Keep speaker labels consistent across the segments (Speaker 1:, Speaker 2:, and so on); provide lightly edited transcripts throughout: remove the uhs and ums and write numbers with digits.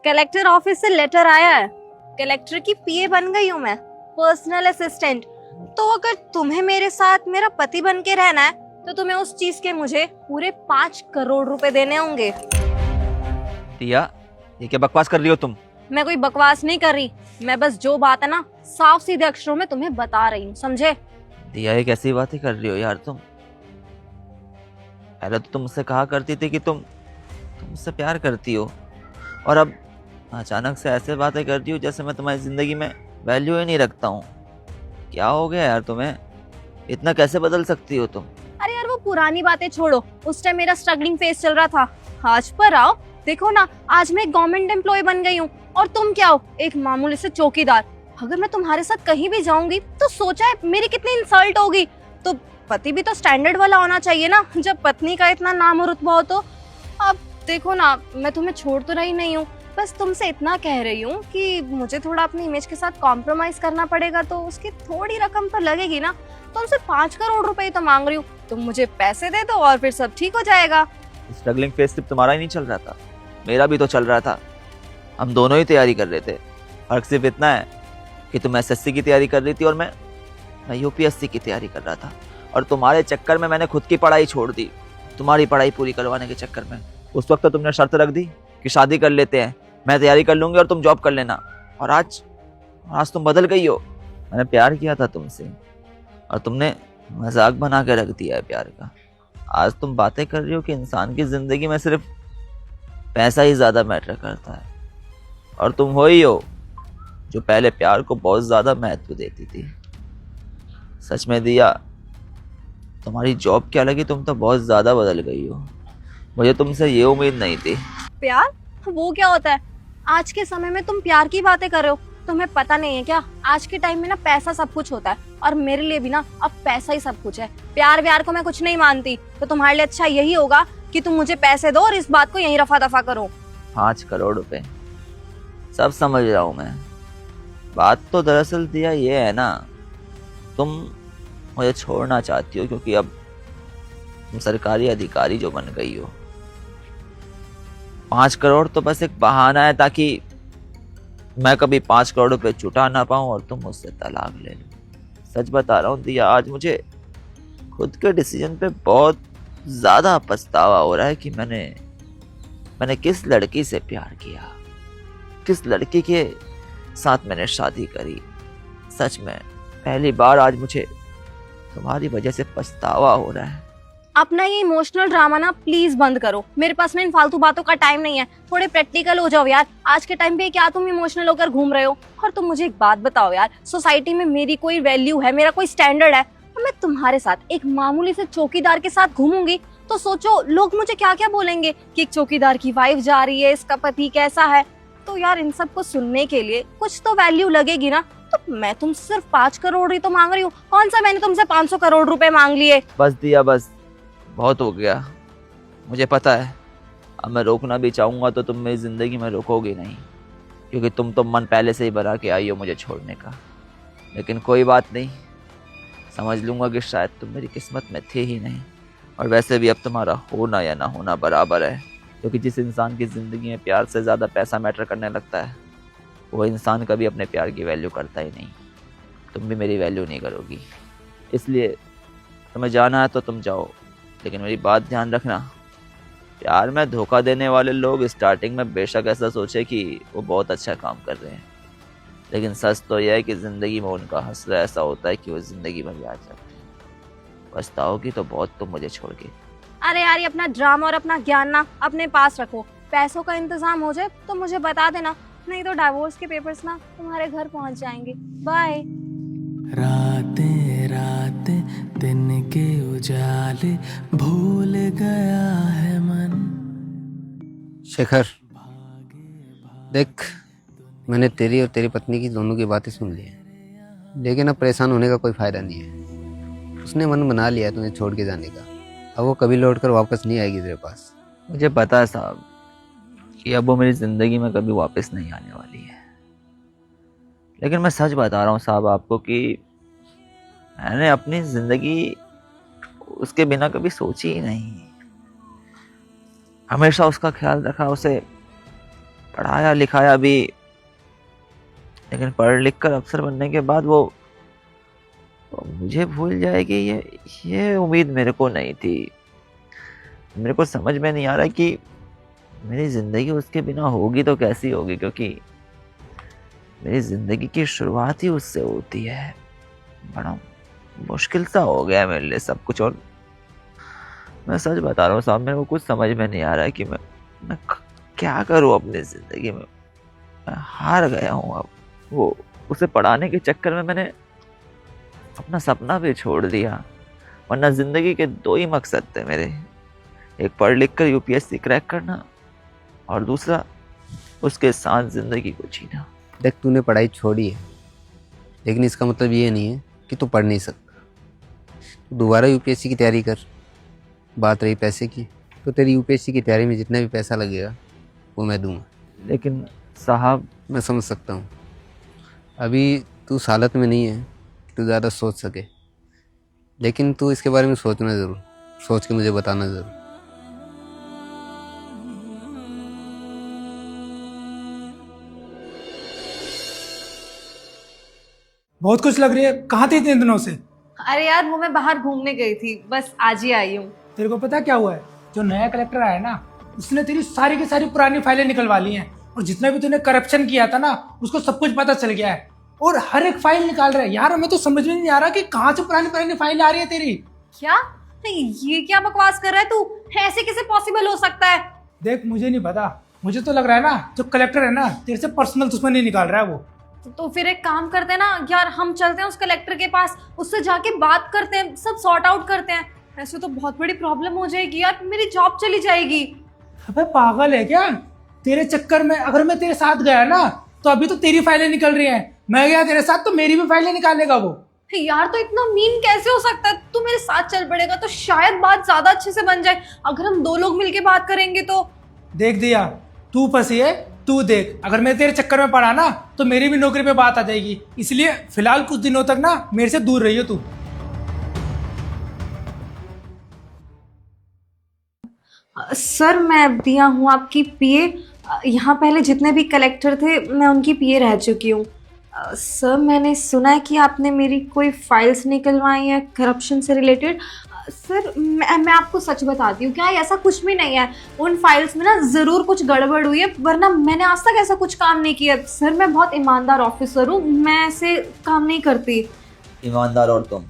Speaker 1: Collector office से letter आया है। कलेक्टर की पीए बन गई हूँ मैं, पर्सनल असिस्टेंट। तो अगर तुम्हें मेरे साथ मेरा पति बन के रहना है तो तुम्हें उस चीज के मुझे पूरे 5 करोड़ रुपए देने होंगे।
Speaker 2: दिया, ये क्या बकवास कर रही हो तुम?
Speaker 1: मैं कोई बकवास नहीं कर रही, मैं बस जो बात है ना साफ सीधे अक्षरों में तुम्हें बता रही हूँ, समझे?
Speaker 2: दिया, ये कैसी बातें कर रही हो यार तुम? पहले तो तुम मुझसे कहा करती थी कि तुम मुझसे प्यार करती हो, और अब अचानक से ऐसे बातें करती हो जैसे मैं तुम्हारी जिंदगी में वैल्यू ही नहीं रखता हूँ। क्या हो गया यार तुम्हें? इतना कैसे बदल सकती हो तुम?
Speaker 1: अरे यार वो पुरानी बातें छोड़ो, उस टाइम मेरा स्ट्रगलिंग फेस चल रहा था। आज पर आओ, देखो ना, आज मैं एक गवर्नमेंट एम्प्लॉय बन गई हूँ और तुम क्या हो, एक मामूली से चौकीदार। अगर मैं तुम्हारे साथ कहीं भी जाऊंगी तो सोचा है मेरी कितनी इंसल्ट होगी। तो पति भी तो स्टैंडर्ड वाला होना चाहिए ना, जब पत्नी का इतना नाम और रुतबा हो। तो अब देखो ना, मैं तुम्हें छोड़ तो रही नहीं हूँ, बस तुमसे इतना कह रही हूँ कि मुझे थोड़ा अपनी इमेज के साथ कॉम्प्रोमाइज करना पड़ेगा, तो उसकी थोड़ी रकम तो लगेगी ना। तुमसे 5 करोड़ रुपए तो मांग रही हूँ, तुम मुझे पैसे दे दो और फिर सब ठीक हो जाएगा।
Speaker 2: स्ट्रगलिंग फेज सिर्फ तुम्हारा ही नहीं चल रहा था, मेरा भी तो चल रहा था। हम दोनों ही तैयारी कर रहे थे। फर्क सिर्फ इतना है कि तुम एसएससी की तैयारी कर रही थी और मैं यूपीएससी की तैयारी कर रहा था। और तुम्हारे चक्कर में मैंने खुद की पढ़ाई छोड़ दी, तुम्हारी पढ़ाई पूरी करवाने के चक्कर में। उस वक्त तो तुमने शर्त रख दी कि शादी कर लेते हैं, मैं तैयारी कर लूंगी और तुम जॉब कर लेना। और आज तुम बदल गई हो। मैंने प्यार किया था तुमसे और तुमने मजाक बना के रख दिया है प्यार का। आज तुम बातें कर रही हो कि इंसान की जिंदगी में सिर्फ पैसा ही ज्यादा मैटर करता है, और तुम हो ही हो जो पहले प्यार को बहुत ज्यादा महत्व देती थी। सच में दिया, तुम्हारी जॉब क्या लगी, तुम तो बहुत ज्यादा बदल गई हो। मुझे तुमसे ये उम्मीद नहीं थी।
Speaker 1: प्यार वो क्या होता है? आज के समय में तुम प्यार की बातें कर रहे हो, तुम्हें पता नहीं है क्या? आज के टाइम में ना पैसा सब कुछ होता है, और मेरे लिए भी ना अब पैसा ही सब कुछ है। प्यार व्यार को मैं कुछ नहीं मानती, तो तुम्हारे लिए अच्छा यही होगा कि तुम मुझे पैसे दो और इस बात को यहीं रफा दफा करो।
Speaker 2: 5 करोड़ रुपए, सब समझ रहा हूं मैं। बात तो दरअसल दिया ये है ना, तुम मुझे छोड़ना चाहती हो क्योंकि अब तुम सरकारी अधिकारी जो बन गई हो। 5 करोड़ तो बस एक बहाना है ताकि मैं कभी 5 करोड़ रुपए चुटा ना पाऊं और तुम मुझसे तलाक ले लो। सच बता रहा हूं दिया, आज मुझे खुद के डिसीजन पे बहुत ज्यादा पछतावा हो रहा है कि मैंने किस लड़की से प्यार किया, किस लड़की के साथ मैंने शादी करी। सच में पहली बार आज मुझे तुम्हारी वजह से पछतावा हो रहा है।
Speaker 1: अपना ये इमोशनल ड्रामा ना प्लीज बंद करो, मेरे पास ना इन फालतू बातों का टाइम नहीं है। थोड़े प्रैक्टिकल हो जाओ यार। आज के टाइम पे क्या तुम इमोशनल होकर घूम रहे हो? और तुम मुझे एक बात बताओ यार, सोसाइटी में मेरी कोई वैल्यू है, मेरा कोई स्टैंडर्ड है? और मैं तुम्हारे साथ एक मामूली से चौकीदार के साथ घूमूंगी तो सोचो लोग मुझे क्या क्या बोलेंगे कि एक चौकीदार की वाइफ जा रही है, इसका पति कैसा है। तो यार इन सब को सुनने के लिए कुछ तो वैल्यू लगेगी ना। तो मैं तुमसे सिर्फ 5 करोड़ ही तो मांग रही हूँ, कौन सा मैंने तुमसे 500 करोड़ रुपए मांग लिए।
Speaker 2: बस दिया, बस बहुत हो गया। मुझे पता है अब मैं रोकना भी चाहूंगा तो तुम मेरी जिंदगी में रोकोगे नहीं, क्योंकि तुम तो मन पहले से ही बना के आई हो मुझे छोड़ने का। लेकिन कोई बात नहीं, समझ लूंगा कि शायद तुम मेरी किस्मत में थे ही नहीं। और वैसे भी अब तुम्हारा होना या ना होना बराबर है, क्योंकि जिस इंसान की ज़िंदगी में प्यार से ज़्यादा पैसा मैटर करने लगता है वो इंसान कभी अपने प्यार की वैल्यू करता ही नहीं। तुम भी मेरी वैल्यू नहीं करोगी, इसलिए तुम्हें जाना है तो तुम जाओ, लेकिन मेरी बात ध्यान रखना। प्यार में धोखा देने वाले लोग स्टार्टिंग में बेशक ऐसा सोचे कि वो बहुत अच्छा काम कर रहे हैं, लेकिन सच तो यह है कि ज़िंदगी में उनका हश्र ऐसा होता है कि वो ज़िंदगी में भी आ जाते हैं। पछताओगी तो बहुत तुम मुझे छोड़ के।
Speaker 1: अरे यार, ये अपना ड्रामा और अपना ज्ञान ना अपने पास रखो। पैसों का इंतजाम हो जाए तो मुझे बता देना, नहीं तो डिवोर्स के पेपर्स ना तुम्हारे घर पहुंच जाएंगे। बाय।
Speaker 3: रातें रातें दिन के उजाले भूल गया है मन।
Speaker 4: शेखर, देख, मैंने तेरी और तेरी पत्नी की दोनों की बातें सुन ली हैं, लेकिन अब परेशान होने का कोई फायदा नहीं है। उसने मन बना लिया है तुम्हें छोड़ के जाने का। अब वो कभी लौट कर वापस नहीं आएगी तेरे पास।
Speaker 2: मुझे पता है साहब कि अब वो मेरी ज़िंदगी में कभी वापस नहीं आने वाली है, लेकिन मैं सच बता रहा हूँ साहब आपको कि मैंने अपनी ज़िंदगी उसके बिना कभी सोची ही नहीं। हमेशा उसका ख्याल रखा, उसे पढ़ाया लिखाया भी, लेकिन पढ़ लिख कर अफसर बनने के बाद वो मुझे भूल जाएगी, ये उम्मीद मेरे को नहीं थी। मेरे को समझ में नहीं आ रहा कि मेरी ज़िंदगी उसके बिना होगी तो कैसी होगी, क्योंकि मेरी ज़िंदगी की शुरुआत ही उससे होती है। बड़ा मुश्किल सा हो गया है मेरे लिए सब कुछ। और मैं सच बता रहा हूँ साहब, मेरे को कुछ समझ में नहीं आ रहा है कि मैं क्या करूँ अपनी ज़िंदगी में। मैं हार गया हूँ अब। वो उसे पढ़ाने के चक्कर में मैंने अपना सपना भी छोड़ दिया, वरना ज़िंदगी के 2 ही मकसद थे मेरे। एक पढ़ लिख कर यूपीएससी क्रैक करना और दूसरा उसके साथ ज़िंदगी को जीना।
Speaker 4: देख, तूने पढ़ाई छोड़ी है, लेकिन इसका मतलब ये नहीं है कि तू पढ़ नहीं सकता। तू दोबारा यूपीएससी की तैयारी कर। बात रही पैसे की, तो तेरी यूपीएससी की तैयारी में जितना भी पैसा लगेगा वो मैं दूंगा।
Speaker 2: लेकिन साहब,
Speaker 4: मैं समझ सकता हूँ अभी तू उस हालत में नहीं है कि तू ज़्यादा सोच सके, लेकिन तू इसके बारे में सोचना ज़रूर, सोच के मुझे बताना ज़रूर।
Speaker 5: बहुत कुछ लग रही है। कहाँ थी इतने दिनों से?
Speaker 1: अरे यार वो मैं बाहर घूमने गई थी, बस आज ही आई हूँ।
Speaker 5: तेरे को पता क्या हुआ है? जो नया कलेक्टर आया ना, उसने तेरी सारी की सारी पुरानी फाइलें निकलवा ली हैं, और जितना भी तूने करप्शन किया था ना, उसको सब कुछ पता चल गया है, और हर एक फाइल निकाल रहा है। यार हमें तो समझ में नहीं आ रहा कि कहाँ से पुरानी पुरानी फाइल आ रही है तेरी।
Speaker 1: क्या? नहीं, ये क्या बकवास कर रहा है तू? ऐसे कैसे पॉसिबल हो सकता है?
Speaker 5: देख, मुझे नहीं पता, मुझे तो लग रहा है ना जो कलेक्टर है ना, तेरे से पर्सनल दुश्मनी निकाल रहा है वो।
Speaker 1: तो फिर एक काम करते हैं ना यार, हम चलते हैं उस कलेक्टर के पास, उससे जाके बात करते हैं, सब सॉर्ट आउट करते हैं। ऐसे तो बहुत बड़ी प्रॉब्लम हो जाएगी यार, मेरी जॉब चली जाएगी।
Speaker 5: अबे पागल है क्या? तेरे चक्कर में अगर मैं तेरे साथ गया ना, तो अभी तो तेरी फाइलें निकल रही हैं, मैं गया तेरे साथ तो मेरी भी फाइलें निकालेगा वो।
Speaker 1: यार तो इतना मीन कैसे हो सकता है? तू मेरे साथ चल पड़ेगा तो शायद बात ज्यादा अच्छे से बन जाए, अगर हम 2 लोग मिलके बात करेंगे तो।
Speaker 5: देख दिया, तू फंसी है, तू देख, अगर मैं तेरे चक्कर में पड़ा ना तो मेरी भी नौकरी पे बात आ जाएगी, इसलिए फिलहाल कुछ दिनों तक ना मेरे से दूर रहियो तू।
Speaker 1: सर मैं दिया हूँ आपकी पीए। यहाँ पहले जितने भी कलेक्टर थे मैं उनकी पीए रह चुकी हूँ। सर मैंने सुना है कि आपने मेरी कोई फाइल्स निकलवाई हैं करप्शन से रिलेटेड। सर मैं आपको सच बताती हूँ, क्या ऐसा कुछ भी नहीं है। उन फाइल्स में ना ज़रूर कुछ गड़बड़ हुई है, वरना मैंने आज तक ऐसा कुछ काम नहीं किया। सर मैं बहुत ईमानदार ऑफिसर हूँ, मैं ऐसे काम नहीं करती।
Speaker 2: ईमानदार और तुम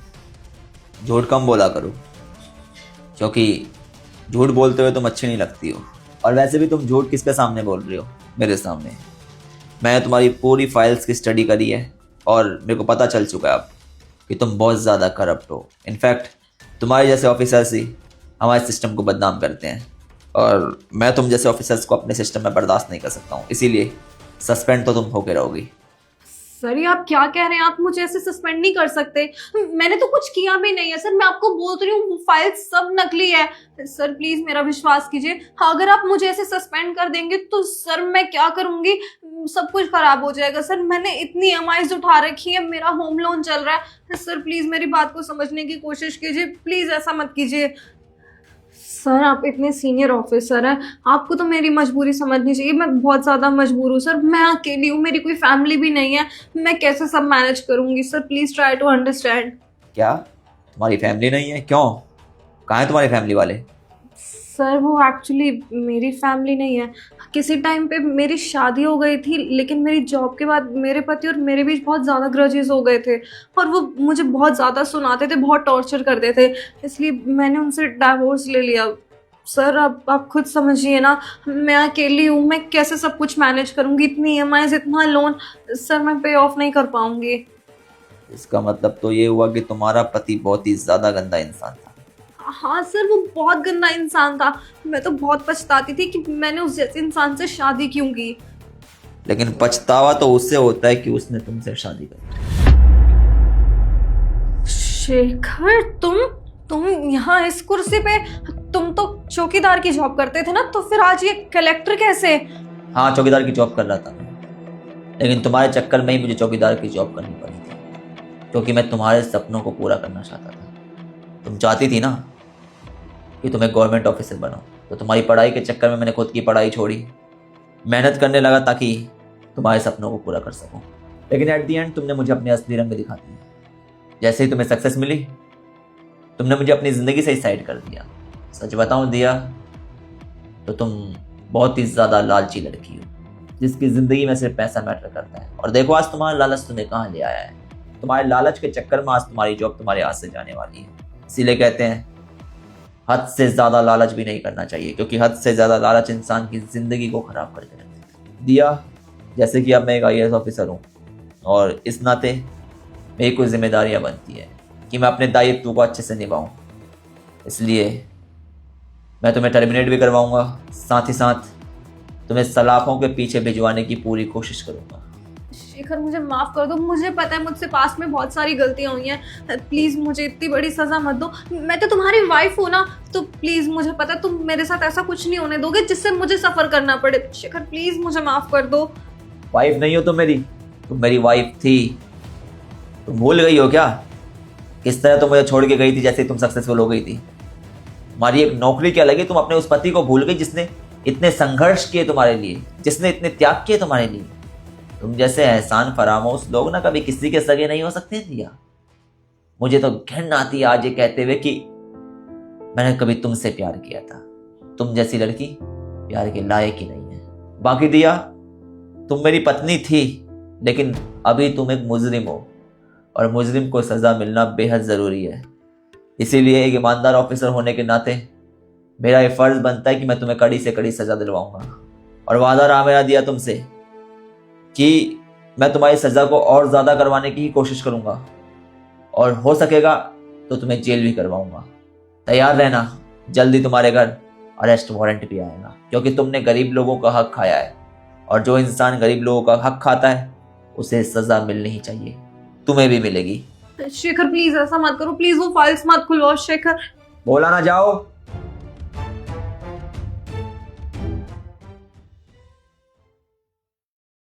Speaker 2: झूठ कम बोला करो, क्योंकि झूठ बोलते हुए तुम अच्छी नहीं लगती हो। और वैसे भी तुम झूठ किसके सामने बोल रही हो? मेरे सामने। मैंने तुम्हारी पूरी फाइल्स की स्टडी करी है और मेरे को पता चल चुका है अब कि तुम बहुत ज़्यादा करप्ट हो। इनफैक्ट तुम्हारे जैसे ऑफिसर्स ही हमारे सिस्टम को बदनाम करते हैं, और मैं तुम जैसे ऑफिसर्स को अपने सिस्टम में बर्दाश्त नहीं कर सकता हूँ, इसीलिए सस्पेंड तो तुम होके रहोगी।
Speaker 1: सर ये आप क्या कह रहे हैं? आप मुझे ऐसे सस्पेंड नहीं कर सकते, मैंने तो कुछ किया भी नहीं है। सर मैं आपको बोल रही हूँ फाइल सब नकली है। सर प्लीज मेरा विश्वास कीजिए, अगर आप मुझे ऐसे सस्पेंड कर देंगे तो सर मैं क्या करूंगी, सब कुछ खराब हो जाएगा। सर मैंने इतनी EMIs उठा रखी है, मेरा होम लोन चल रहा है। सर प्लीज मेरी बात को समझने की कोशिश कीजिए, प्लीज ऐसा मत कीजिए। सर आप इतने सीनियर ऑफिसर हैं, आपको तो मेरी मजबूरी समझनी चाहिए। मैं बहुत ज़्यादा मजबूर हूँ सर, मैं अकेली हूँ, मेरी कोई फैमिली भी नहीं है, मैं कैसे सब मैनेज करूँगी? Sir please try to understand.
Speaker 2: क्या तुम्हारी फैमिली नहीं है? क्यों, कहाँ है तुम्हारे फैमिली वाले?
Speaker 1: सर वो एक्चुअली मेरी फैमिली नहीं है। किसी टाइम पे मेरी शादी हो गई थी, लेकिन मेरी जॉब के बाद मेरे पति और मेरे बीच बहुत ज़्यादा ग्रजेस हो गए थे, और वो मुझे बहुत ज़्यादा सुनाते थे, बहुत टॉर्चर करते थे, इसलिए मैंने उनसे डाइवोर्स ले लिया। सर आप खुद समझिए ना, मैं अकेली हूँ, मैं कैसे सब कुछ मैनेज करूँगी? इतनी EMIs, इतना लोन, सर मैं पे ऑफ नहीं कर पाऊँगी।
Speaker 2: इसका मतलब तो ये हुआ कि तुम्हारा पति बहुत ही ज़्यादा गंदा इंसान था।
Speaker 1: हाँ सर वो बहुत गंदा इंसान था, मैं तो बहुत पछताती थी कि मैंने उस जैसे इंसान से शादी क्यों की।
Speaker 2: लेकिन पछतावा तो उससे होता है कि उसने तुमसे शादी कर।
Speaker 1: शेखर तुम यहाँ इस कुर्सी पे, तुम तो चौकीदार की जॉब करते थे ना, तो फिर आज ये कलेक्टर कैसे?
Speaker 2: हाँ, चौकीदार की जॉब कर रहा था, लेकिन तुम्हारे चक्कर में ही मुझे चौकीदार की जॉब करनी पड़ी थी, क्योंकि मैं तुम्हारे सपनों को पूरा करना चाहता था। तुम चाहती थी ना कि तुम्हें गवर्नमेंट ऑफिसर बनाओ, तो तुम्हारी पढ़ाई के चक्कर में मैंने खुद की पढ़ाई छोड़ी मेहनत करने लगा ताकि तुम्हारे सपनों को पूरा कर सकूं। लेकिन एट दी एंड तुमने मुझे अपने असली रंग दिखा दिए। जैसे ही तुम्हें सक्सेस मिली, तुमने मुझे अपनी ज़िंदगी से ही साइड कर दिया। सच बताऊं दिया, तो तुम बहुत ही ज़्यादा लालची लड़की हो, जिसकी ज़िंदगी में सिर्फ पैसा मैटर करता है। और देखो आज तुम्हारा लालच तुम्हें कहाँ ले आया है। तुम्हारे लालच के चक्कर में आज तुम्हारी जॉब तुम्हारे हाथ से जाने वाली है। इसीलिए कहते हैं हद से ज़्यादा लालच भी नहीं करना चाहिए, क्योंकि हद से ज़्यादा लालच इंसान की ज़िंदगी को ख़राब करके रख देता है। दिया, जैसे कि अब मैं एक IAS ऑफिसर हूँ और इस नाते मेरी कुछ जिम्मेदारियाँ बनती है कि मैं अपने दायित्व को अच्छे से निभाऊँ। इसलिए मैं तुम्हें टर्मिनेट भी करवाऊँगा, साथ ही साथ तुम्हें सलाखों के पीछे भिजवाने की पूरी कोशिश करूँगा।
Speaker 1: शेखर मुझे माफ कर दो, मुझे पता है मुझसे पास्ट में बहुत सारी गलतियां हुई हैं। प्लीज मुझे इतनी बड़ी सजा मत दो। मैं तो तुम्हारी वाइफ हूँ ना, तो प्लीज मुझे पता है तुम मेरे साथ ऐसा कुछ नहीं होने दोगे जिससे मुझे सफर करना पड़े। शेखर प्लीज मुझे माफ कर दो।
Speaker 2: वाइफ नहीं हो तुम मेरी वाइफ थी। तुम भूल गई हो क्या किस तरह तुम मुझे छोड़ के गई थी जैसे तुम सक्सेसफुल हो गई थी। तुम्हारी एक नौकरी क्या लगी, तुम अपने उस पति को भूल गई जिसने इतने संघर्ष किए तुम्हारे लिए, जिसने इतने त्याग किए तुम्हारे लिए। तुम जैसे एहसान फरामोश लोग ना कभी किसी के सगे नहीं हो सकते दिया। मुझे तो घृणा आती है आज ये कहते हुए कि मैंने कभी तुमसे प्यार किया था। तुम जैसी लड़की प्यार के लायक ही नहीं है। बाकी दिया, तुम मेरी पत्नी थी, लेकिन अभी तुम एक मुजरिम हो और मुजरिम को सजा मिलना बेहद ज़रूरी है। इसीलिए एक ईमानदार ऑफिसर होने के नाते मेरा ये फ़र्ज़ बनता है कि मैं तुम्हें कड़ी से कड़ी सज़ा दिलवाऊंगा। और वादा रहा मेरा दिया तुमसे कि मैं तुम्हारी सज़ा को और ज़्यादा करवाने की ही कोशिश करूंगा, और हो सकेगा तो तुम्हें जेल भी करवाऊंगा। तैयार रहना, जल्दी तुम्हारे घर अरेस्ट वारंट भी आएगा, क्योंकि तुमने गरीब लोगों का हक खाया है, और जो इंसान गरीब लोगों का हक खाता है उसे सज़ा मिलनी ही चाहिए। तुम्हें भी मिलेगी।
Speaker 1: शेखर प्लीज ऐसा मत करो, प्लीज वो फाइल्स मत खुलवाओ शेखर।
Speaker 2: बोला ना जाओ।